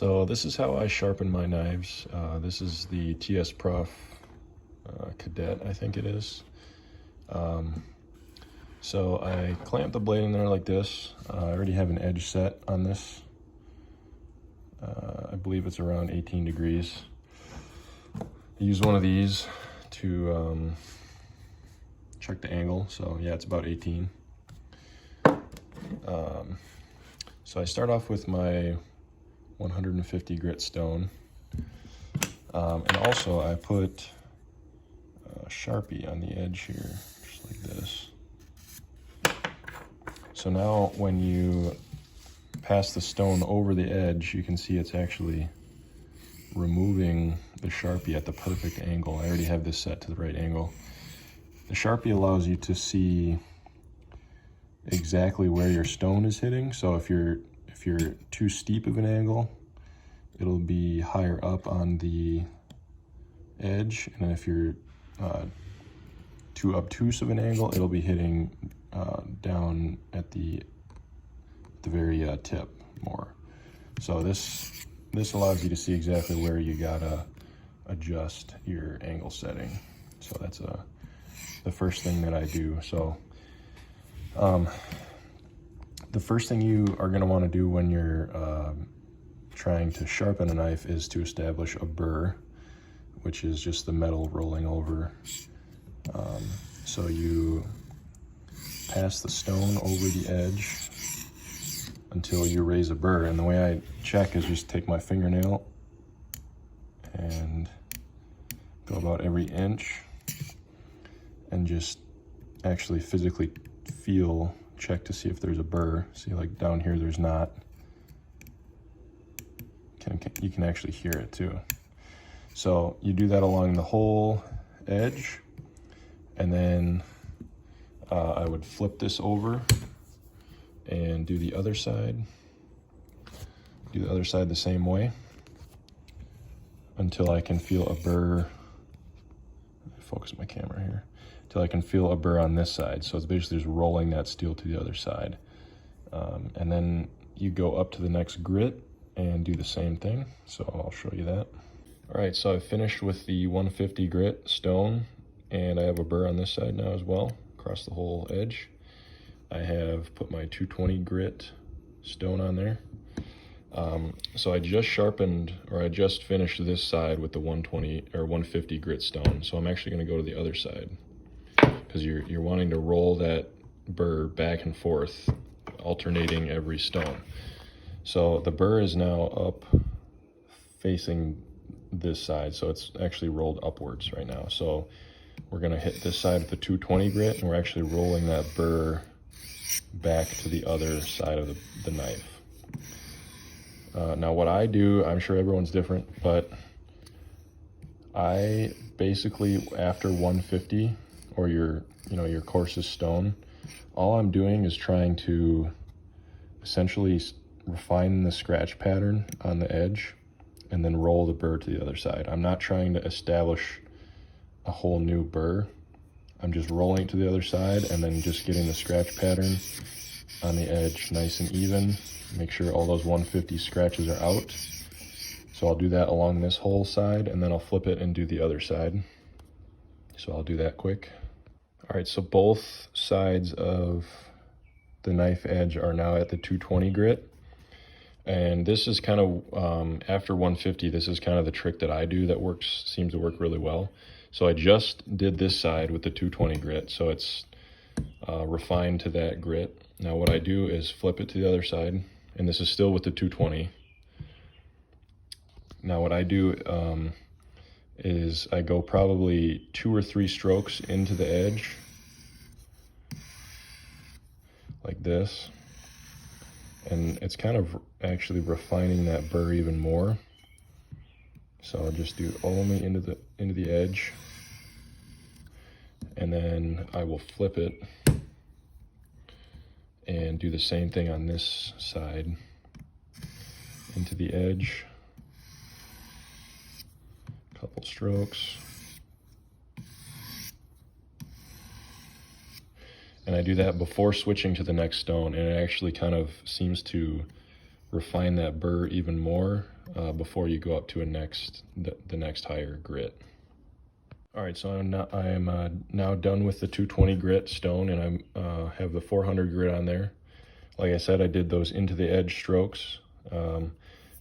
So this is how I sharpen my knives. This is the Prof Kadet, I think it is. So I clamp the blade in there like this. I already have an edge set on this. I believe it's around 18 degrees. I use one of these to check the angle. So yeah, it's about 18. So I start off with my 150 grit stone. And also I put a Sharpie on the edge here, just like this. So now when you pass the stone over the edge, you can see it's actually removing the Sharpie at the perfect angle. I already have this set to the right angle. The Sharpie allows you to see exactly where your stone is hitting. So if you're too steep of an angle, it'll be higher up on the edge, and if you're too obtuse of an angle, it'll be hitting down at the very tip more. So this allows you to see exactly where you gotta adjust your angle setting. So that's the first thing that I do. So the first thing you are going to want to do when you're trying to sharpen a knife is to establish a burr, which is just the metal rolling over. So you pass the stone over the edge until you raise a burr. And the way I check is just take my fingernail and go about every inch and just actually physically check to see if there's a burr. See, like down here there's not. You can actually hear it too. So you do that along the whole edge, and then I would flip this over and do the other side. Do the other side the same way until I can feel a burr. Focus my camera here. Until I can feel a burr on this side. So it's basically just rolling that steel to the other side. And then you go up to the next grit and do the same thing. So I'll show you that. All right, so I've finished with the 150 grit stone, and I have a burr on this side now as well, across the whole edge. I have put my 220 grit stone on there. So I just sharpened, or I just finished this side with the 120 or 150 grit stone. So I'm actually gonna go to the other side, because you're wanting to roll that burr back and forth, alternating every stone. So the burr is now up facing this side, so it's actually rolled upwards right now. So we're gonna hit this side with the 220 grit, and we're actually rolling that burr back to the other side of the knife. Now what I do, I'm sure everyone's different, but I basically, after 150, or your coarsest stone, all I'm doing is trying to essentially refine the scratch pattern on the edge and then roll the burr to the other side. I'm not trying to establish a whole new burr. I'm just rolling it to the other side and then just getting the scratch pattern on the edge nice and even. Make sure all those 150 scratches are out. So I'll do that along this whole side, and then I'll flip it and do the other side. So I'll do that quick. All right, so both sides of the knife edge are now at the 220 grit. And this is kind of, after 150, this is kind of the trick that I do that seems to work really well. So I just did this side with the 220 grit, so it's refined to that grit. Now what I do is flip it to the other side, and this is still with the 220. Now what I do is I go probably 2 or 3 strokes into the edge, like this, and it's kind of actually refining that burr even more. So I'll just do only into the edge, and then I will flip it and do the same thing on this side, into the edge, couple strokes, and I do that before switching to the next stone, and it actually kind of seems to refine that burr even more before you go up to the next higher grit. All right, so I'm now done with the 220 grit stone, and I have the 400 grit on there. Like I said, I did those into the edge strokes.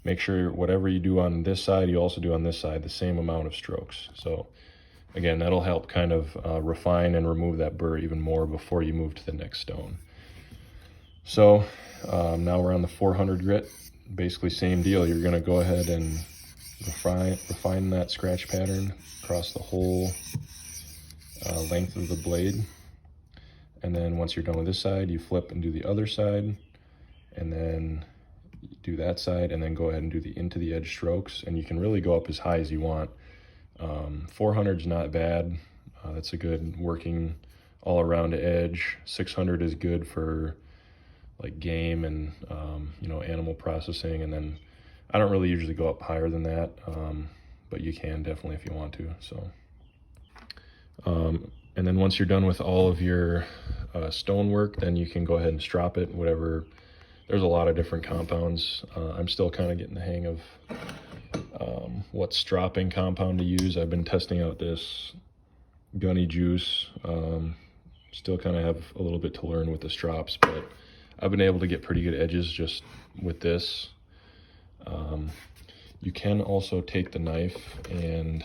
Make sure whatever you do on this side, you also do on this side, the same amount of strokes. So again, that'll help kind of refine and remove that burr even more before you move to the next stone. So now we're on the 400 grit. Basically same deal. You're gonna go ahead and refine that scratch pattern across the whole length of the blade. And then once you're done with this side, you flip and do the other side, and then do that side, and then go ahead and do the into the edge strokes. And you can really go up as high as you want. 400 is not bad. That's a good working all around edge. 600 is good for like game and you know, animal processing. And then I don't really usually go up higher than that, but you can definitely if you want to. So and then once you're done with all of your stone work, then you can go ahead and strop it, whatever. There's a lot of different compounds. I'm still kind of getting the hang of what stropping compound to use. I've been testing out this gunny juice. Still kind of have a little bit to learn with the strops, but I've been able to get pretty good edges just with this. You can also take the knife and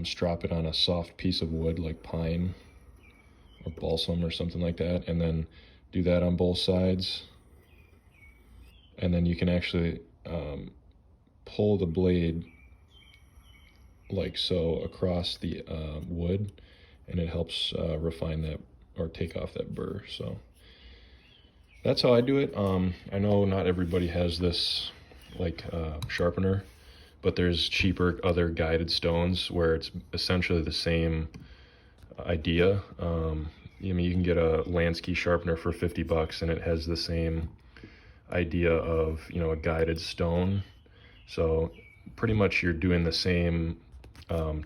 strop it on a soft piece of wood like pine or balsam or something like that, and then do that on both sides. And then you can actually pull the blade like so across the wood, and it helps refine that or take off that burr. So that's how I do it. I know not everybody has this like sharpener, but there's cheaper other guided stones where it's essentially the same idea. I mean, you can get a Lansky sharpener for 50 bucks, and it has the same idea of, you know, a guided stone. So pretty much you're doing the same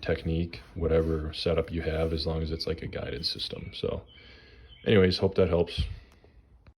technique, whatever setup you have, as long as it's like a guided system. So anyways, hope that helps.